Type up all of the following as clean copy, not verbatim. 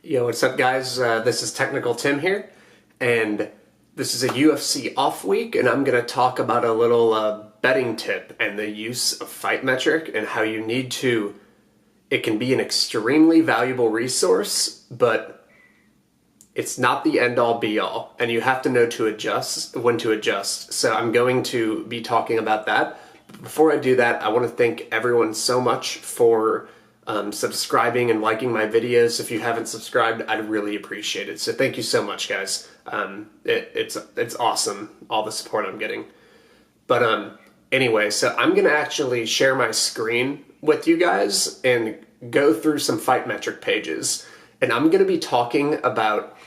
Yo, what's up, guys? This is Technical Tim here, and this is a UFC Off week, and I'm going to talk about a little betting tip and the use of fightmetric and how you need to. It can be an extremely valuable resource, but it's not the end-all be-all, and you have to know when to adjust. So I'm going to be talking about that. But before I do that, I want to thank everyone so much for subscribing and liking my videos. If you haven't subscribed, I'd really appreciate it. So thank you so much, guys. It's awesome, all the support I'm getting. But anyway, so I'm gonna actually share my screen with you guys and go through some fightmetric pages, and I'm gonna be talking about.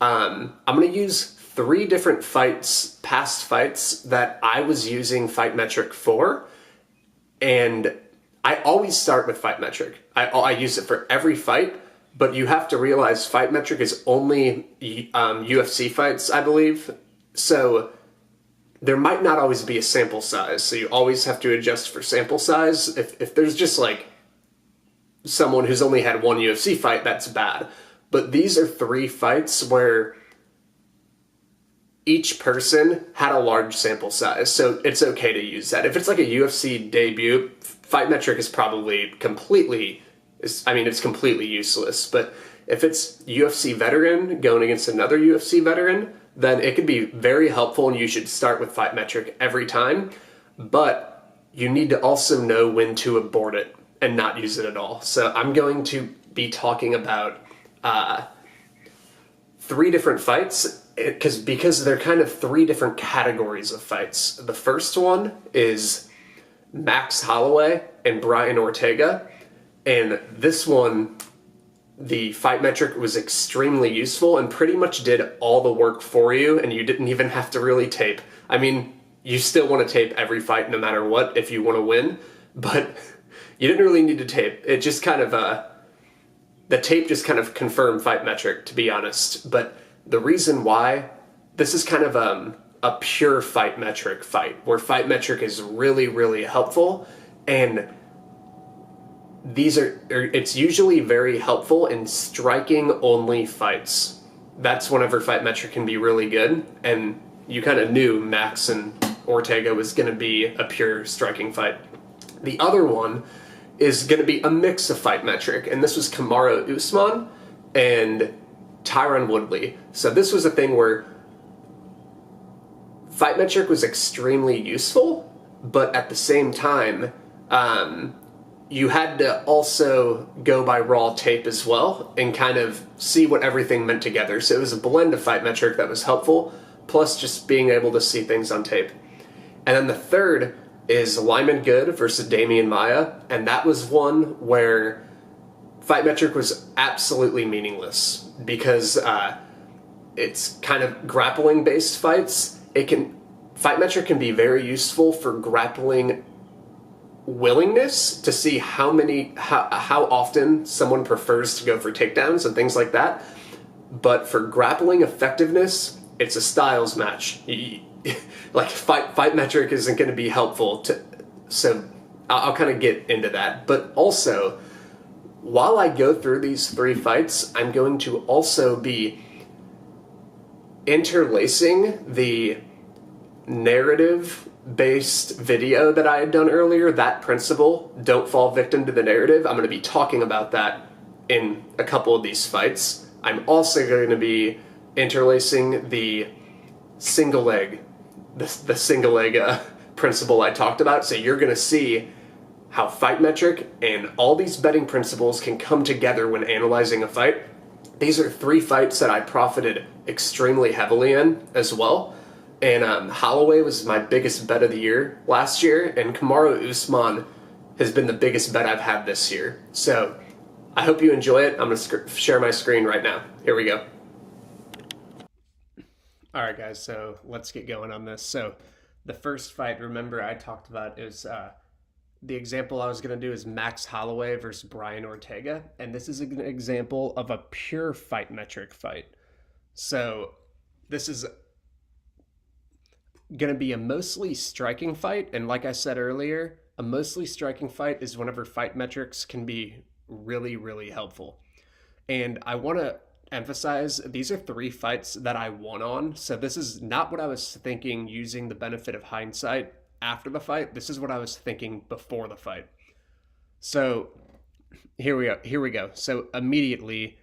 I'm gonna use 3 different past fights that I was using fightmetric for, and I always start with fightmetric. I use it for every fight, but you have to realize fightmetric is only UFC fights, I believe. So there might not always be a sample size, so you always have to adjust for sample size. If there's just like someone who's only had 1 UFC fight, that's bad. But these are 3 fights where each person had a large sample size, so it's okay to use that. If it's like a UFC debut, fightmetric is probably it's completely useless. But if it's UFC veteran going against another UFC veteran, then it could be very helpful, and you should start with fightmetric every time. But you need to also know when to abort it and not use it at all. So I'm going to be talking about 3 different fights, because they're kind of 3 different categories of fights. The first one is Max Holloway and Brian Ortega, and this one, the fightmetric was extremely useful and pretty much did all the work for you, and you didn't even have to really tape. I mean, you still want to tape every fight no matter what if you want to win, but you didn't really need to tape. It just kind of, the tape just kind of confirmed fightmetric, to be honest. But the reason why, this is kind of a pure fightmetric fight, where fightmetric is really, really helpful, and it's usually very helpful in striking only fights. That's whenever fightmetric can be really good, and you kind of knew Max and Ortega was going to be a pure striking fight. The other one is going to be a mix of fightmetric, and this was Kamaru Usman and Tyron Woodley. So this was a thing where fightmetric was extremely useful, but at the same time, you had to also go by raw tape as well and kind of see what everything meant together. So it was a blend of fightmetric that was helpful, plus just being able to see things on tape. And then the third is Maia Good versus Maia, and that was one where fightmetric was absolutely meaningless because it's kind of grappling based fights. Fightmetric can be very useful for grappling willingness, to see how often someone prefers to go for takedowns and things like that. But for grappling effectiveness, it's a styles match. Like fightmetric isn't going to be helpful so I'll kind of get into that. But also, while I go through these 3 fights, I'm going to also be interlacing the narrative-based video that I had done earlier, that principle, don't fall victim to the narrative. I'm going to be talking about that in a couple of these fights. I'm also going to be interlacing the single leg, the single leg principle I talked about. So you're going to see how fightmetric and all these betting principles can come together when analyzing a fight. These are 3 fights that I profited extremely heavily in as well. And Holloway was my biggest bet of the year last year, and Kamaru Usman has been the biggest bet I've had this year. So I hope you enjoy it. I'm going to share my screen right now. Here we go. All right, guys, so let's get going on this. So the first fight, remember I talked about, is the example I was going to do is Max Holloway versus Brian Ortega, and this is an example of a pure fightmetric fight. So this is going to be a mostly striking fight, and like I said earlier, a mostly striking fight is whenever fightmetrics can be really, really helpful. And I want to emphasize these are 3 fights that I won on. So this is not what I was thinking using the benefit of hindsight after the fight. This is what I was thinking before the fight. So here we go. Here we go. So immediately,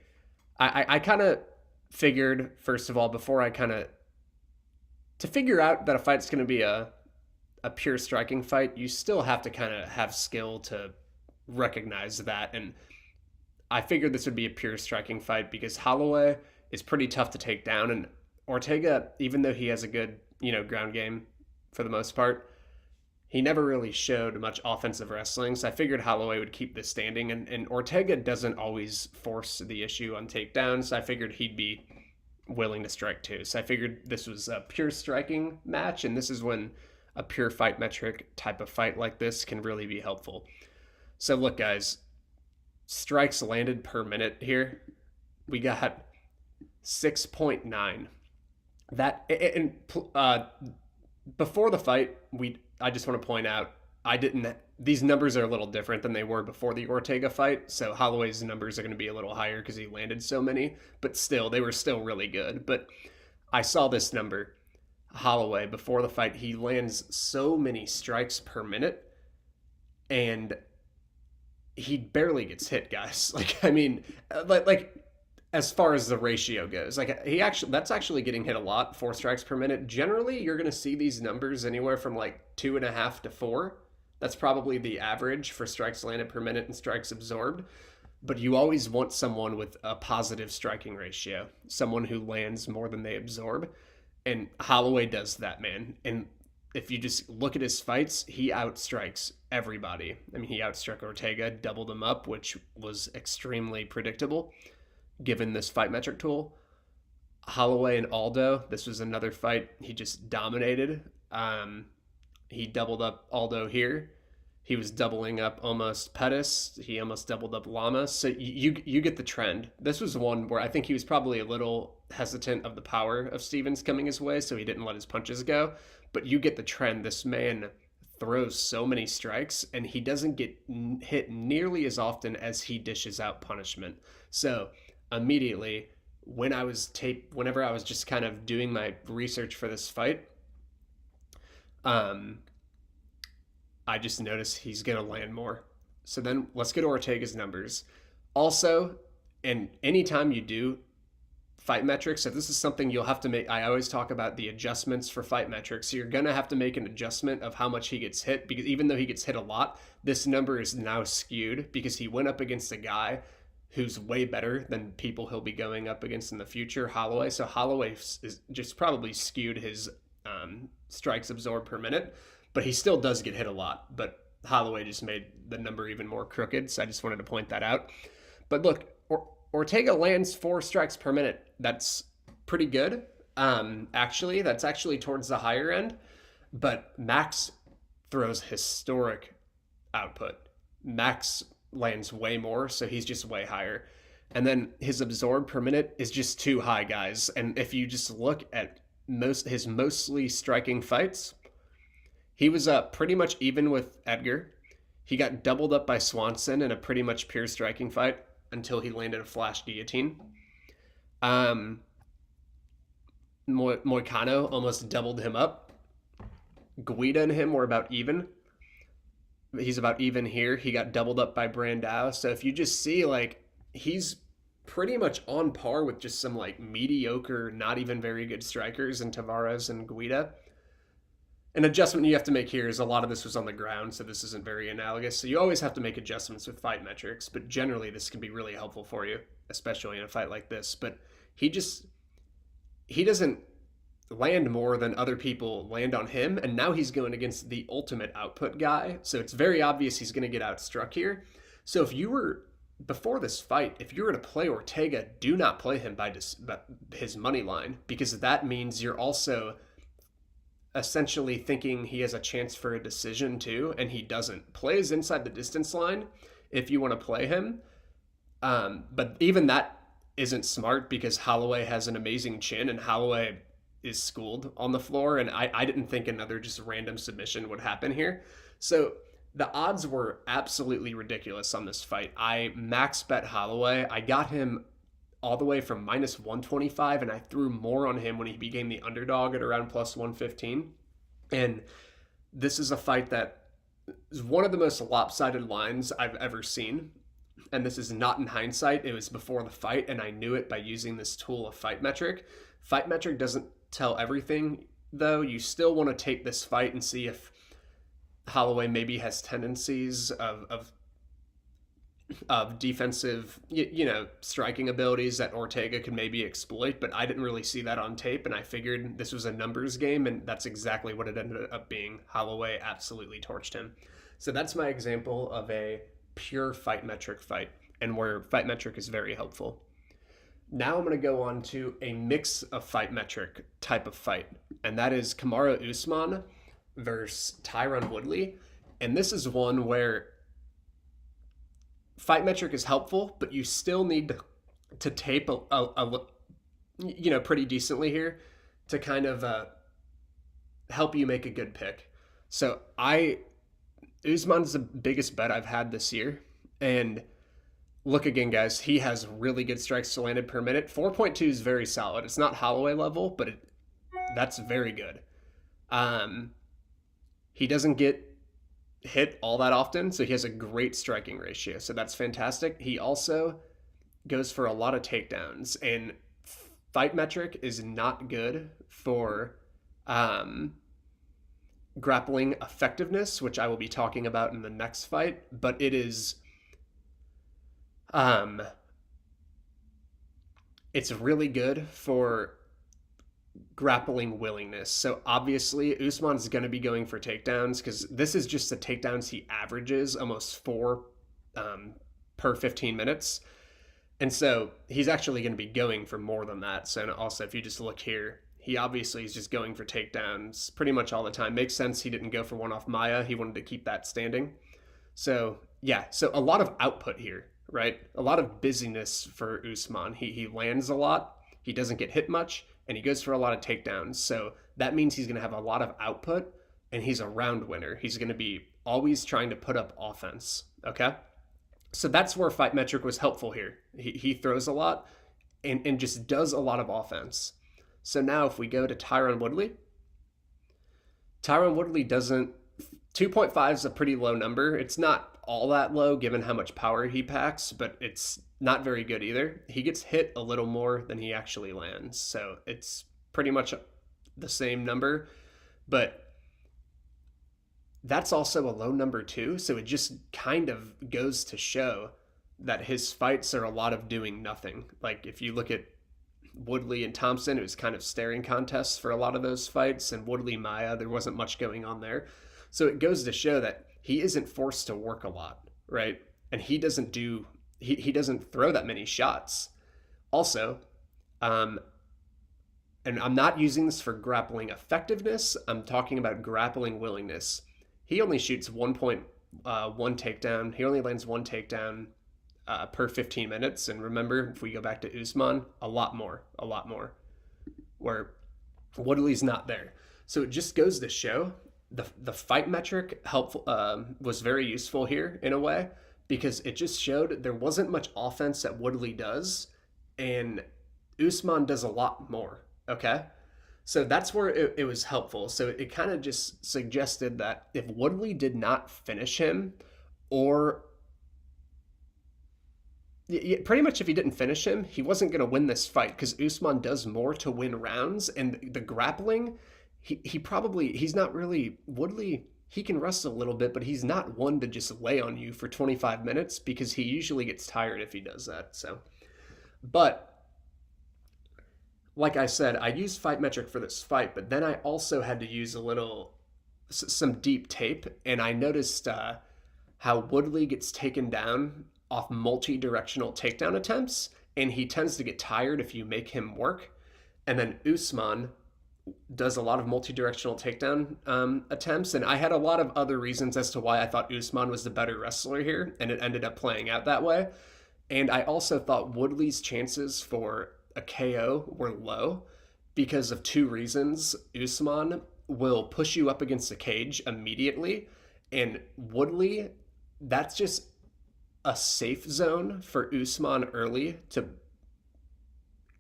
I kind of figured, first of all, before I kind of to figure out that a fight's going to be a pure striking fight, you still have to kind of have skill to recognize that. And I figured this would be a pure striking fight because Holloway is pretty tough to take down, and Ortega, even though he has a good, ground game for the most part, he never really showed much offensive wrestling. So I figured Holloway would keep this standing, and Ortega doesn't always force the issue on takedowns. So I figured he'd be willing to strike too. So I figured this was a pure striking match, and this is when a pure fight metric type of fight like this can really be helpful. So look, guys, strikes landed per minute here, we got 6.9. That and before the fight, I just want to point out I didn't. These numbers are a little different than they were before the Ortega fight. So Holloway's numbers are going to be a little higher because he landed so many, but still, they were still really good. But I saw this number, Holloway, before the fight. He lands so many strikes per minute, and he barely gets hit, guys. Like as far as the ratio goes, that's actually getting hit a lot. 4 strikes per minute. Generally, you're going to see these numbers anywhere from like 2.5 to 4. That's probably the average for strikes landed per minute and strikes absorbed. But you always want someone with a positive striking ratio, someone who lands more than they absorb. And Holloway does that, man. And if you just look at his fights, he outstrikes everybody. I mean, he outstruck Ortega, doubled him up, which was extremely predictable given this fight metric tool. Holloway and Aldo, this was another fight he just dominated. He doubled up Aldo here. He was doubling up almost Pettis. He almost doubled up Lamas. So you get the trend. This was one where I think he was probably a little hesitant of the power of Stevens coming his way, so he didn't let his punches go. But you get the trend. This man throws so many strikes, and he doesn't get hit nearly as often as he dishes out punishment. So immediately, whenever I was just kind of doing my research for this fight, I just noticed he's going to land more. So then let's go to Ortega's numbers. Also, and anytime you do fight metrics, if this is something you'll have to make, I always talk about the adjustments for fight metrics. So you're going to have to make an adjustment of how much he gets hit, because even though he gets hit a lot, this number is now skewed because he went up against a guy who's way better than people he'll be going up against in the future, Holloway. So Holloway is just probably skewed his strikes absorbed per minute, but he still does get hit a lot. But Holloway just made the number even more crooked, so I just wanted to point that out. But look, Ortega lands 4 strikes per minute. That's pretty good. Actually, that's actually towards the higher end. But Max throws historic output. Max lands way more, so he's just way higher. And then his absorb per minute is just too high, guys. And if you just look at his mostly striking fights, he was pretty much even with Edgar. He got doubled up by Swanson in a pretty much pure striking fight until he landed a flash guillotine. Moicano almost doubled him up. Guida and him were about even. He's about even here. He got doubled up by Brandao. So if you just see, like, he's pretty much on par with just some, like, mediocre, not even very good strikers in Tavares and Guida. An adjustment you have to make here is a lot of this was on the ground, so this isn't very analogous. So you always have to make adjustments with fight metrics, but generally this can be really helpful for you, especially in a fight like this. But he doesn't land more than other people land on him, and now he's going against the ultimate output guy, so it's very obvious he's going to get outstruck here. So if you were, before this fight, if you were to play Ortega, do not play him by his money line, because that means you're also essentially thinking he has a chance for a decision too, and he doesn't. Plays inside the distance line if you want to play him, but even that isn't smart because Holloway has an amazing chin, and Holloway is schooled on the floor, and I didn't think another just random submission would happen here. So the odds were absolutely ridiculous on this fight. I max bet Holloway. I got him all the way from minus 125, and I threw more on him when he became the underdog at around plus 115. And this is a fight that is one of the most lopsided lines I've ever seen. And this is not in hindsight. It was before the fight, and I knew it by using this tool of fightmetric. Fightmetric doesn't tell everything, though. You still want to take this fight and see if Holloway maybe has tendencies of defensive, striking abilities that Ortega could maybe exploit, but I didn't really see that on tape, and I figured this was a numbers game, and that's exactly what it ended up being. Holloway absolutely torched him. So that's my example of a pure fightmetric fight, and where fightmetric is very helpful. Now I'm going to go on to a mix of fightmetric type of fight, and that is Kamaru Usman versus Tyron Woodley. And this is one where fightmetric is helpful, but you still need to tape pretty decently here to kind of help you make a good pick. So Usman's the biggest bet I've had this year, and look again, guys, he has really good strikes to landed per minute. 4.2 is very solid. It's not Holloway level, but that's very good. He doesn't get hit all that often, so he has a great striking ratio, so that's fantastic. He also goes for a lot of takedowns, and fightmetric is not good for grappling effectiveness, which I will be talking about in the next fight, but it is it's really good for grappling willingness. So obviously Usman's going to be going for takedowns, because this is just the takedowns he averages, almost 4 per 15 minutes. And so he's actually going to be going for more than that. So also, if you just look here, he obviously is just going for takedowns pretty much all the time. Makes sense he didn't go for one off Maia. He wanted to keep that standing. So yeah, so a lot of output here, right? A lot of busyness for Usman. He lands a lot. He doesn't get hit much, and he goes for a lot of takedowns. So that means he's going to have a lot of output, and he's a round winner. He's going to be always trying to put up offense, okay? So that's where fightmetric was helpful here. He throws a lot and just does a lot of offense. So now if we go to Tyron Woodley doesn't... 2.5 is a pretty low number. It's not all that low given how much power he packs, but it's not very good either. He gets hit a little more than he actually lands, so it's pretty much the same number, but that's also a low number too, so it just kind of goes to show that his fights are a lot of doing nothing. Like if you look at Woodley and Thompson, it was kind of staring contests for a lot of those fights, and Woodley Maia, there wasn't much going on there. So it goes to show that he isn't forced to work a lot, right? And he doesn't throw that many shots. Also, and I'm not using this for grappling effectiveness, I'm talking about grappling willingness. He only shoots 1.1 takedown. He only lands 1 takedown per 15 minutes. And remember, if we go back to Usman, a lot more, where Woodley's not there. So it just goes to show the fightmetric helpful was very useful here in a way, because it just showed there wasn't much offense that Woodley does, and Usman does a lot more, okay? So that's where it was helpful. So it kind of just suggested that if Woodley did not finish him, or pretty much if he didn't finish him, he wasn't going to win this fight, because Usman does more to win rounds, and the grappling... he's not really... Woodley, he can wrestle a little bit, but he's not one to just lay on you for 25 minutes, because he usually gets tired if he does that. So, but like I said, I used fightmetric for this fight, but then I also had to use some deep tape, and I noticed how Woodley gets taken down off multi-directional takedown attempts, and he tends to get tired if you make him work. And then Usman does a lot of multi-directional takedown attempts, and I had a lot of other reasons as to why I thought Usman was the better wrestler here, and it ended up playing out that way. And I also thought Woodley's chances for a KO were low because of 2 reasons. Usman will push you up against the cage immediately, and Woodley, that's just a safe zone for Usman early to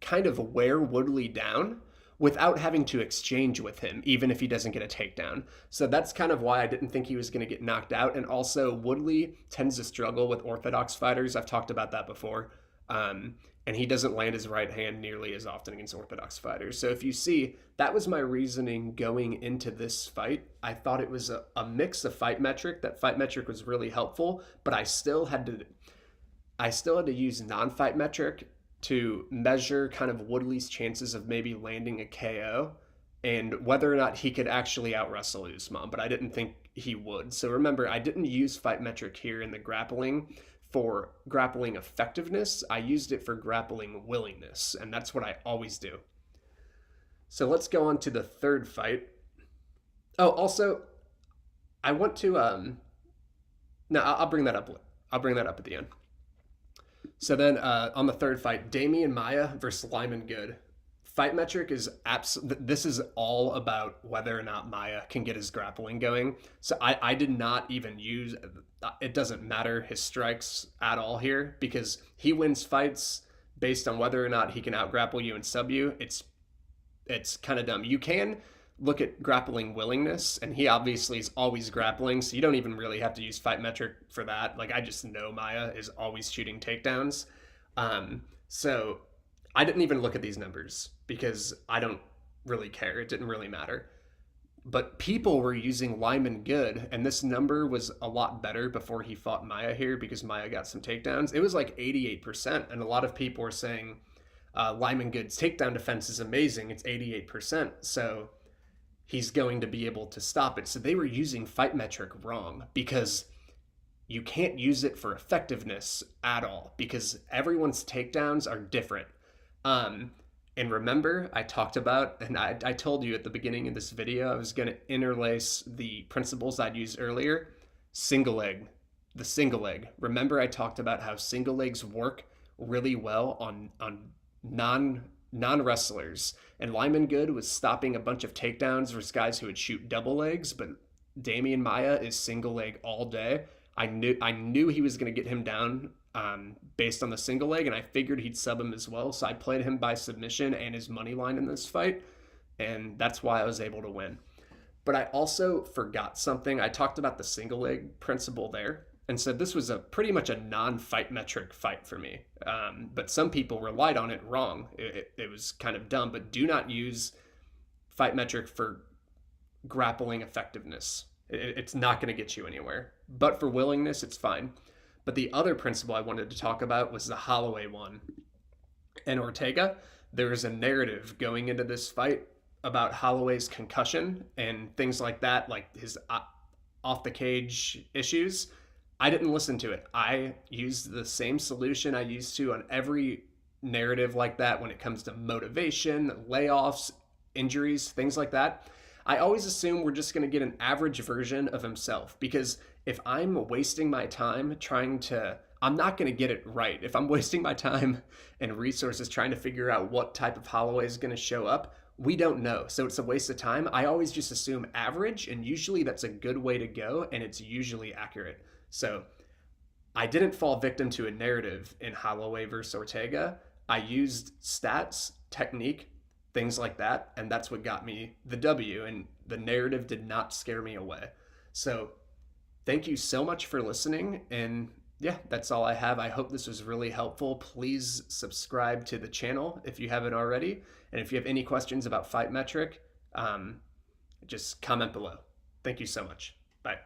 kind of wear Woodley down without having to exchange with him, even if he doesn't get a takedown. So that's kind of why I didn't think he was going to get knocked out. And also, Woodley tends to struggle with orthodox fighters. I've talked about that before. And he doesn't land his right hand nearly as often against orthodox fighters. So if you see, that was my reasoning going into this fight. I thought it was a mix of fight metric. That fight metric was really helpful, but I still had to use non-fight metric to measure kind of Woodley's chances of maybe landing a KO and whether or not he could actually out-wrestle Usman, but I didn't think he would. So remember, I didn't use fight metric here in the grappling for grappling effectiveness. I used it for grappling willingness, and that's what I always do. So let's go on to the third fight. Oh, also, I want to, no, I'll bring that up. I'll bring that up at the end. So then on the third fight, Damian Maia versus Lyman Good. Fight metric is this is all about whether or not Maia can get his grappling going. So I did not even use, it doesn't matter his strikes at all here, because he wins fights based on whether or not he can out grapple you and sub you. It's kind of dumb. You can look at grappling willingness, and he obviously is always grappling, so you don't even really have to use fight metric for that. Like, I just know Maia is always shooting takedowns. So I didn't even look at these numbers because I don't really care. It didn't really matter. But people were using Lyman Good, and this number was a lot better before he fought Maia here because Maia got some takedowns. It was like 88%, and a lot of people were saying Lyman Good's takedown defense is amazing. It's 88%, so he's going to be able to stop it. So they were using fight metric wrong because you can't use it for effectiveness at all because everyone's takedowns are different. And remember, I talked about, and I told you at the beginning of this video, I was going to interlace the principles I'd used earlier. Single leg, the single leg. Remember, I talked about how single legs work really well on non-wrestlers. And Lyman Good was stopping a bunch of takedowns versus guys who would shoot double legs, but Damian Maia is single leg all day. I knew he was going to get him down based on the single leg, and I figured he'd sub him as well. So I played him by submission and his money line in this fight, and that's why I was able to win. But I also forgot something. I talked about the single leg principle there, and said this was pretty much a non-fight metric fight for me. But some people relied on it wrong. It was kind of dumb, but do not use fight metric for grappling effectiveness. It's not going to get you anywhere. But for willingness, it's fine. But the other principle I wanted to talk about was the Holloway one. And Ortega, there is a narrative going into this fight about Holloway's concussion and things like that, like his off the cage issues. I didn't listen to it. I used the same solution I used to on every narrative like that when it comes to motivation, layoffs, injuries, things like that. I always assume we're just going to get an average version of himself, because if I'm wasting my time I'm not going to get it right. If I'm wasting my time and resources trying to figure out what type of Holloway is going to show up, we don't know. So it's a waste of time. I always just assume average, and usually that's a good way to go, and it's usually accurate. So I didn't fall victim to a narrative in Holloway versus Ortega. I used stats, technique, things like that, and that's what got me the W, and the narrative did not scare me away. So thank you so much for listening, and yeah, that's all I have. I hope this was really helpful. Please subscribe to the channel if you haven't already, and if you have any questions about fight metric, just comment below. Thank you so much. Bye.